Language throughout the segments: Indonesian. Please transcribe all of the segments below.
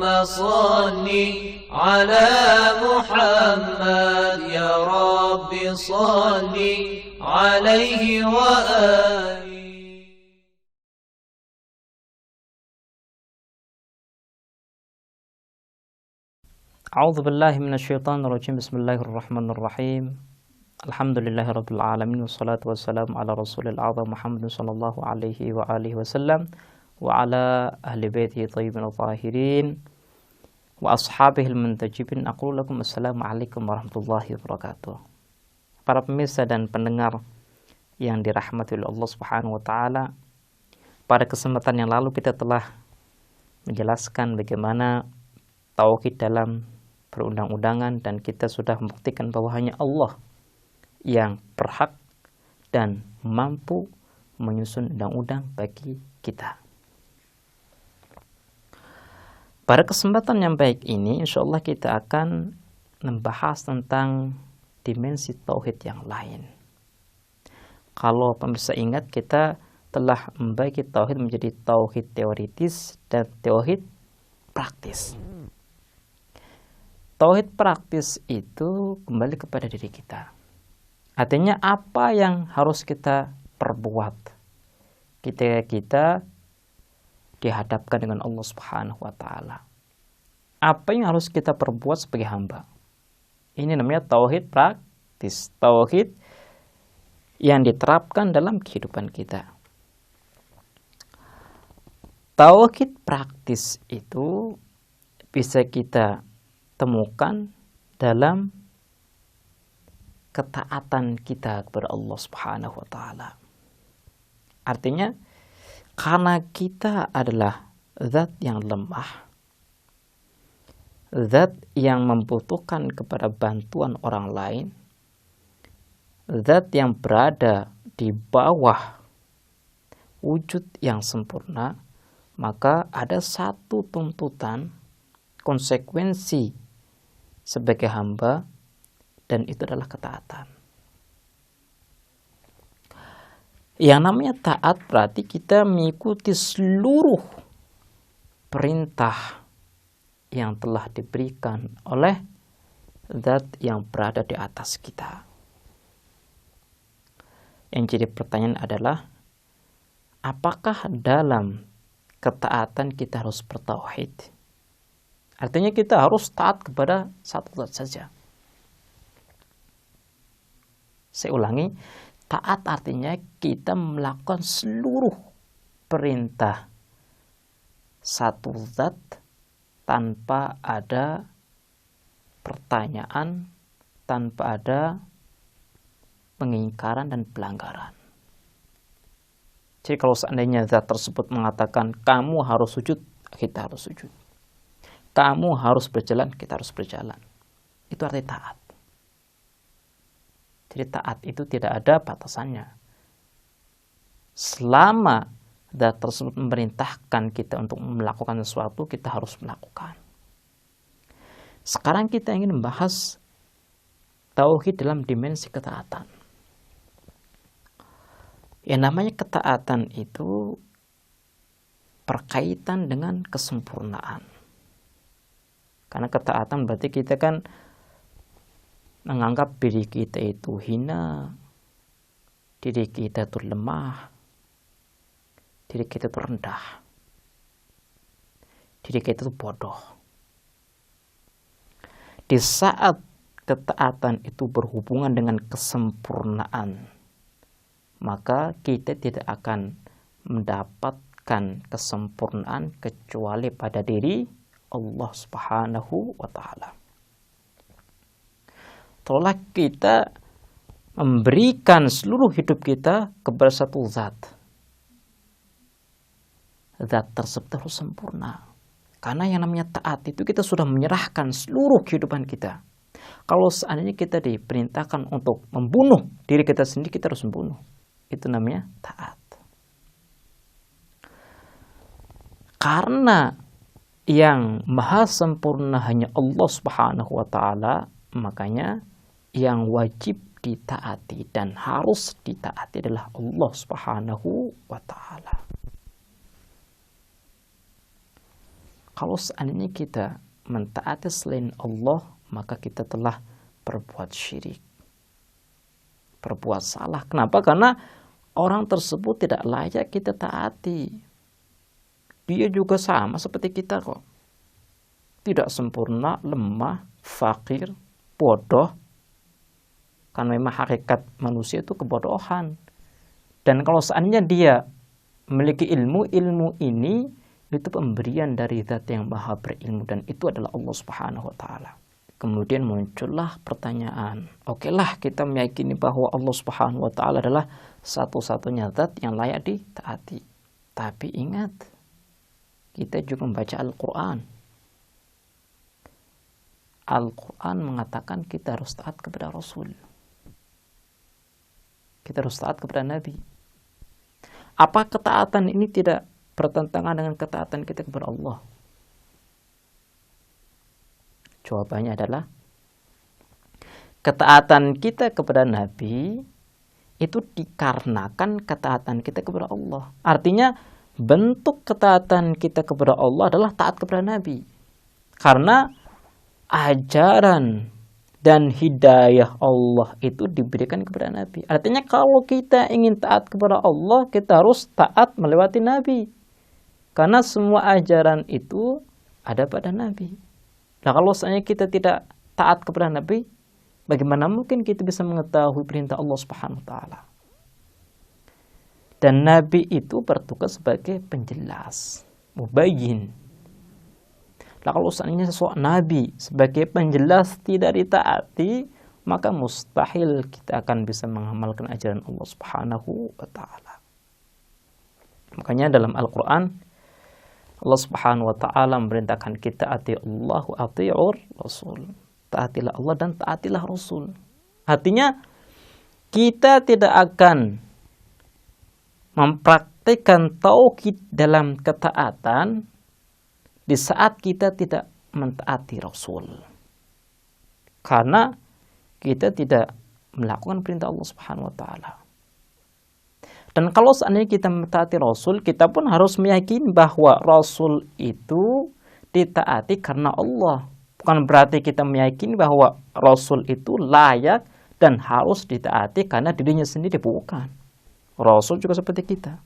صل على محمد يا رب صل عليه وآله. A'udzu billahi minasyaitonir rajim. Bismillahirrahmanirrahim. Alhamdulillahirabbil alamin wassalatu wassalamu ala rasulil azam Muhammadin sallallahu alaihi wa alihi wasallam wa ala ahli baitihi thayyibin tahirin wa ashabihil muntajibin. Aqulu lakum assalamu alaikum warahmatullahi wabarakatuh. Para pemirsa dan pendengar yang dirahmati oleh Allah Subhanahu wa taala, pada kesempatan yang lalu kita telah menjelaskan bagaimana tauhid dalam perundang-undangan, dan kita sudah membuktikan bahwa hanya Allah yang berhak dan mampu menyusun undang-undang bagi kita. Pada kesempatan yang baik ini, insya Allah kita akan membahas tentang dimensi tauhid yang lain. Kalau pemirsa ingat, kita telah membagi tauhid menjadi tauhid teoritis dan tauhid praktis. Tauhid praktis itu kembali kepada diri kita. Artinya apa yang harus kita perbuat ketika kita dihadapkan dengan Allah Subhanahu wa taala. Apa yang harus kita perbuat sebagai hamba. Ini namanya tauhid praktis, tauhid yang diterapkan dalam kehidupan kita. Tauhid praktis itu bisa kita temukan dalam ketaatan kita kepada Allah Subhanahu wa taala. Artinya karena kita adalah zat yang lemah, zat yang membutuhkan kepada bantuan orang lain, zat yang berada di bawah wujud yang sempurna, maka ada satu tuntutan, konsekuensi sebagai hamba, dan itu adalah ketaatan. Yang namanya taat berarti kita mengikuti seluruh perintah yang telah diberikan oleh zat yang berada di atas kita. Yang jadi pertanyaan adalah, apakah dalam ketaatan kita harus bertauhid? Artinya kita harus taat kepada satu zat saja. Saya ulangi, taat artinya kita melakukan seluruh perintah satu zat tanpa ada pertanyaan, tanpa ada pengingkaran dan pelanggaran. Jadi kalau seandainya zat tersebut mengatakan kamu harus sujud, kita harus sujud. Kamu harus berjalan, kita harus berjalan. Itu arti taat. Jadi taat itu tidak ada batasannya. Selama zat tersebut memerintahkan kita untuk melakukan sesuatu, kita harus melakukan. Sekarang kita ingin membahas tauhid dalam dimensi ketaatan. Yang namanya ketaatan itu berkaitan dengan kesempurnaan. Karena ketaatan berarti kita kan menganggap diri kita itu hina, diri kita itu lemah, diri kita itu rendah, diri kita itu bodoh. Di saat ketaatan itu berhubungan dengan kesempurnaan, maka kita tidak akan mendapatkan kesempurnaan kecuali pada diri Allah Subhanahu wa taala. Setelah kita memberikan seluruh hidup kita kepada satu zat, zat tersebut harus sempurna. Karena yang namanya taat itu kita sudah menyerahkan seluruh kehidupan kita. Kalau seandainya kita diperintahkan untuk membunuh diri kita sendiri, kita harus membunuh. Itu namanya taat. Karena yang maha sempurna hanya Allah Subhanahu wa taala, makanya yang wajib ditaati dan harus ditaati adalah Allah Subhanahu wa taala. Kalau seandainya kita mentaati selain Allah, maka kita telah berbuat syirik, berbuat salah. Kenapa? Karena orang tersebut tidak layak kita taati. Dia juga sama seperti kita kok. Tidak sempurna, lemah, fakir, bodoh. Karena memang hakikat manusia itu kebodohan. Dan kalau seandainya dia memiliki ilmu, ilmu ini itu pemberian dari Zat yang Maha berilmu, dan itu adalah Allah Subhanahu wa taala. Kemudian muncullah pertanyaan, okelah kita meyakini bahwa Allah Subhanahu wa taala adalah satu-satunya zat yang layak ditaati. Tapi ingat, kita juga membaca Al-Qur'an. Al-Qur'an mengatakan kita harus taat kepada Rasul. Kita harus taat kepada Nabi. Apa ketaatan ini tidak bertentangan dengan ketaatan kita kepada Allah? Jawabannya adalah ketaatan kita kepada Nabi itu dikarenakan ketaatan kita kepada Allah. Artinya bentuk ketaatan kita kepada Allah adalah taat kepada Nabi. Karena ajaran dan hidayah Allah itu diberikan kepada Nabi. Artinya kalau kita ingin taat kepada Allah, kita harus taat melewati Nabi. Karena semua ajaran itu ada pada Nabi. Nah, kalau seandainya kita tidak taat kepada Nabi, bagaimana mungkin kita bisa mengetahui perintah Allah Subhanahu wa taala? Dan Nabi itu bertugas sebagai penjelas, mubayyin. Nah, kalau seandainya sesuatu Nabi sebagai penjelas tidak ditaati, maka mustahil kita akan bisa mengamalkan ajaran Allah Subhanahu wa taala. Makanya dalam Al-Qur'an Allah Subhanahu wa taala memerintahkan kita ati Allah wa ati'ur Rasul. Taatilah Allah dan taatilah Rasul. Artinya kita tidak akan mempraktikkan tauhid dalam ketaatan di saat kita tidak mentaati Rasul. Karena kita tidak melakukan perintah Allah Subhanahu wa taala. Dan kalau seandainya kita mentaati Rasul, kita pun harus meyakini bahwa Rasul itu ditaati karena Allah. Bukan berarti kita meyakini bahwa Rasul itu layak dan harus ditaati karena dirinya sendiri, bukan. Rasul juga seperti kita.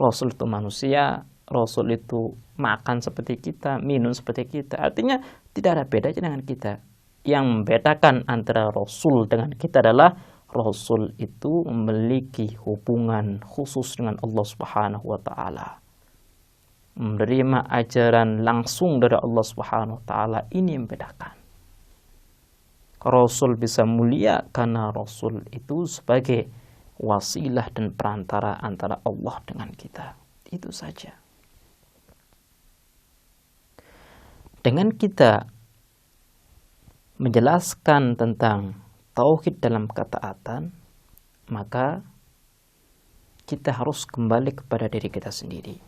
Rasul itu manusia, Rasul itu makan seperti kita, minum seperti kita. Artinya tidak ada bedanya dengan kita. Yang membedakan antara Rasul dengan kita adalah Rasul itu memiliki hubungan khusus dengan Allah Subhanahu wa taala. Menerima ajaran langsung dari Allah Subhanahu wa taala, ini yang membedakan. Rasul bisa mulia karena Rasul itu sebagai wasilah dan perantara antara Allah dengan kita. Itu saja. Dengan kita menjelaskan tentang tauhid dalam ketaatan, maka kita harus kembali kepada diri kita sendiri.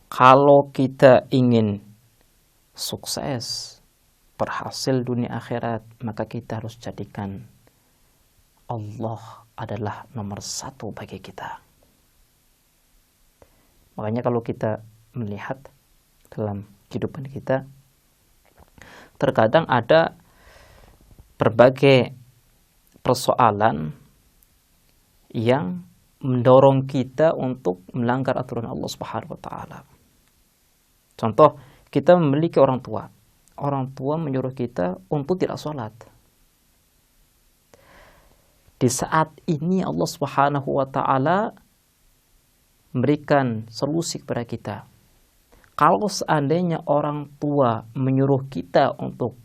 Kalau kita ingin sukses, berhasil dunia akhirat, maka kita harus jadikan Allah adalah nomor satu bagi kita. Makanya kalau kita melihat dalam kehidupan kita, terkadang ada berbagai persoalan yang mendorong kita untuk melanggar aturan Allah Subhanahu wa taala. Contoh, kita memiliki orang tua. Orang tua menyuruh kita untuk tidak sholat. Di saat ini Allah Subhanahu wa taala memberikan solusi kepada kita. Kalau seandainya orang tua menyuruh kita untuk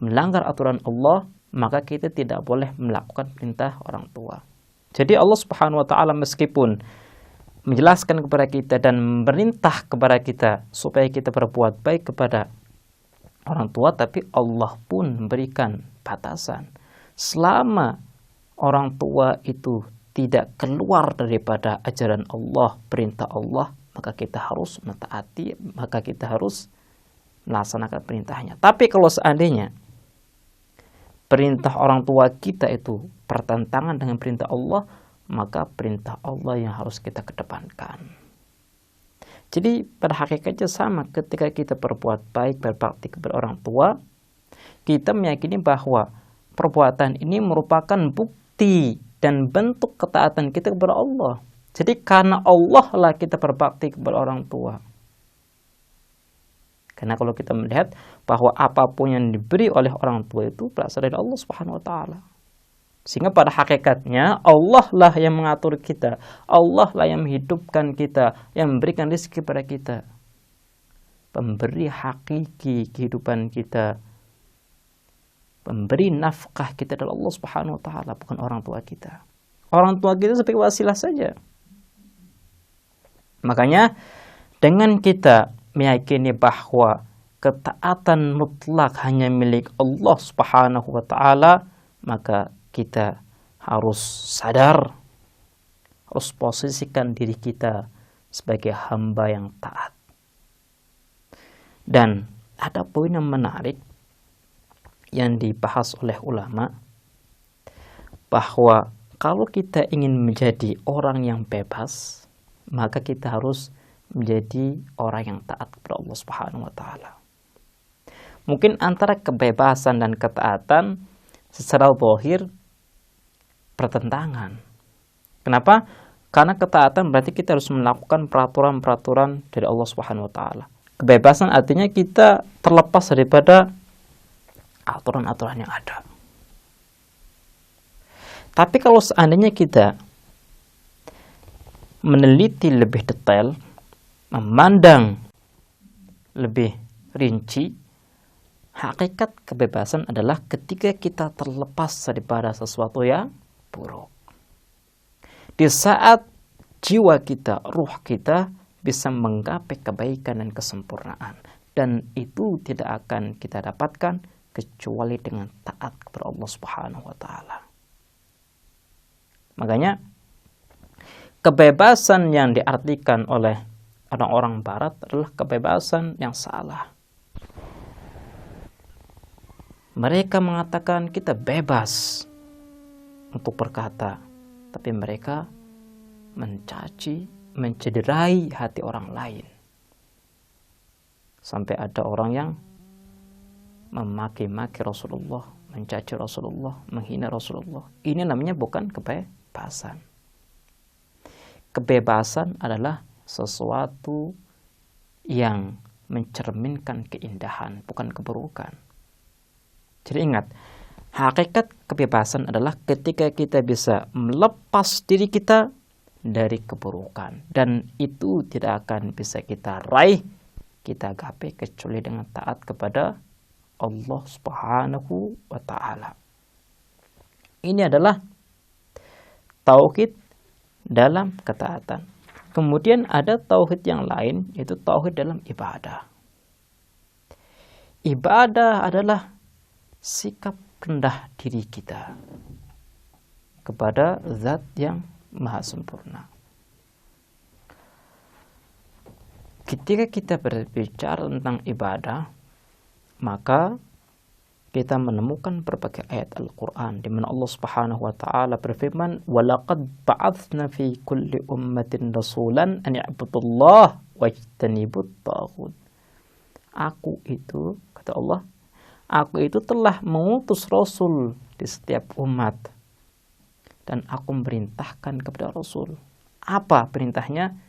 melanggar aturan Allah, maka kita tidak boleh melakukan perintah orang tua. Jadi Allah Subhanahu wa taala meskipun menjelaskan kepada kita dan memerintah kepada kita supaya kita berbuat baik kepada orang tua, tapi Allah pun memberikan batasan. Selama orang tua itu tidak keluar daripada ajaran Allah, perintah Allah, maka kita harus mentaati, maka kita harus melaksanakan perintahnya. Tapi kalau seandainya perintah orang tua kita itu bertentangan dengan perintah Allah, maka perintah Allah yang harus kita kedepankan. Jadi pada hakikatnya sama, ketika kita berbuat baik, berbakti kepada orang tua, kita meyakini bahwa perbuatan ini merupakan bukti dan bentuk ketaatan kita kepada Allah. Jadi karena Allah lah kita berbakti kepada orang tua. Karena kalau kita melihat bahwa apapun yang diberi oleh orang tua itu berasal dari Allah Subhanahu wa taala. Sehingga pada hakikatnya Allah lah yang mengatur kita, Allah lah yang menghidupkan kita, yang memberikan rezeki kepada kita. Pemberi hakiki kehidupan kita, pemberi nafkah kita adalah Allah Subhanahu wa taala, bukan orang tua kita. Orang tua kita sebagai wasilah saja. Makanya dengan kita meyakini bahwa ketaatan mutlak hanya milik Allah Subhanahu wa taala, maka kita harus sadar, harus posisikan diri kita sebagai hamba yang taat. Dan ada poin yang menarik yang dibahas oleh ulama, bahwa kalau kita ingin menjadi orang yang bebas, maka kita harus menjadi orang yang taat kepada Allah Subhanahu wa taala. Mungkin antara kebebasan dan ketaatan secara zahir bertentangan. Kenapa? Karena ketaatan berarti kita harus melakukan peraturan-peraturan dari Allah Subhanahu wa taala. Kebebasan artinya kita terlepas daripada aturan-aturan yang ada. Tapi kalau seandainya kita meneliti lebih detail, memandang lebih rinci, hakikat kebebasan adalah ketika kita terlepas daripada sesuatu yang buruk. Di saat jiwa kita, ruh kita bisa menggapai kebaikan dan kesempurnaan, dan itu tidak akan kita dapatkan kecuali dengan taat kepada Allah Subhanahu wa taala. Makanya kebebasan yang diartikan oleh orang-orang barat adalah kebebasan yang salah. Mereka mengatakan kita bebas untuk berkata, tapi mereka mencaci, mencederai hati orang lain. Sampai ada orang yang memaki-maki Rasulullah, mencaci Rasulullah, menghina Rasulullah. Ini namanya bukan kebebasan. Kebebasan adalah sesuatu yang mencerminkan keindahan, bukan keburukan. Jadi ingat, hakikat kebebasan adalah ketika kita bisa melepas diri kita dari keburukan, dan itu tidak akan bisa kita raih, kita gapai kecuali dengan taat kepada Allah Subhanahu wa taala. Ini adalah tauhid dalam ketaatan. Kemudian ada tauhid yang lain, yaitu tauhid dalam ibadah. Ibadah adalah sikap rendah diri kita kepada zat yang maha sempurna. Ketika kita berbicara tentang ibadah, maka kita menemukan berbagai ayat Al-Quran di mana Allah Subhanahu wa taala berfirman, "Walaqad ba'atsna fi kulli ummatin rasulan an i'budullaha wajtanibut taghut." Aku itu, kata Allah, aku itu telah mengutus Rasul di setiap umat, dan aku memerintahkan kepada Rasul. Apa perintahnya?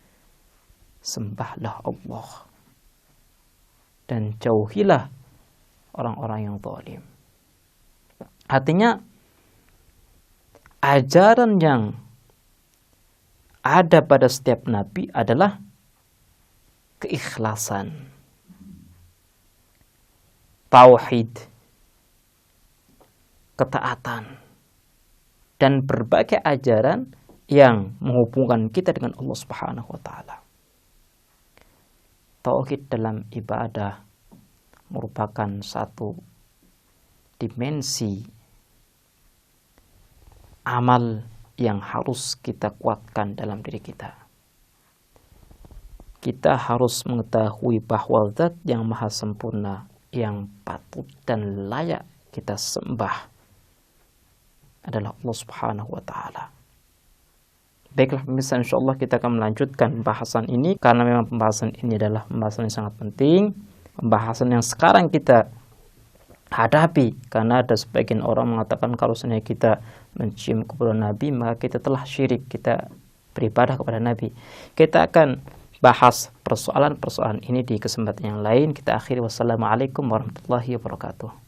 Sembahlah Allah dan jauhilah orang-orang yang zalim. Artinya, ajaran yang ada pada setiap nabi adalah keikhlasan, tauhid, ketaatan, dan berbagai ajaran yang menghubungkan kita dengan Allah Subhanahu wa taala. Tauhid dalam ibadah merupakan satu dimensi amal yang harus kita kuatkan dalam diri kita. Kita harus mengetahui bahwa zat yang maha sempurna, yang patut dan layak kita sembah adalah Allah Subhanahu wa taala. Baiklah pemirsa, insya Allah kita akan melanjutkan pembahasan ini, karena memang pembahasan ini adalah pembahasan yang sangat penting, pembahasan yang sekarang kita hadapi, karena ada sebagian orang mengatakan kalau seandainya kita mencium kuburan Nabi maka kita telah syirik, kita beribadah kepada Nabi. Kita akan bahas persoalan-persoalan ini di kesempatan yang lain. Kita akhiri, wassalamualaikum warahmatullahi wabarakatuh.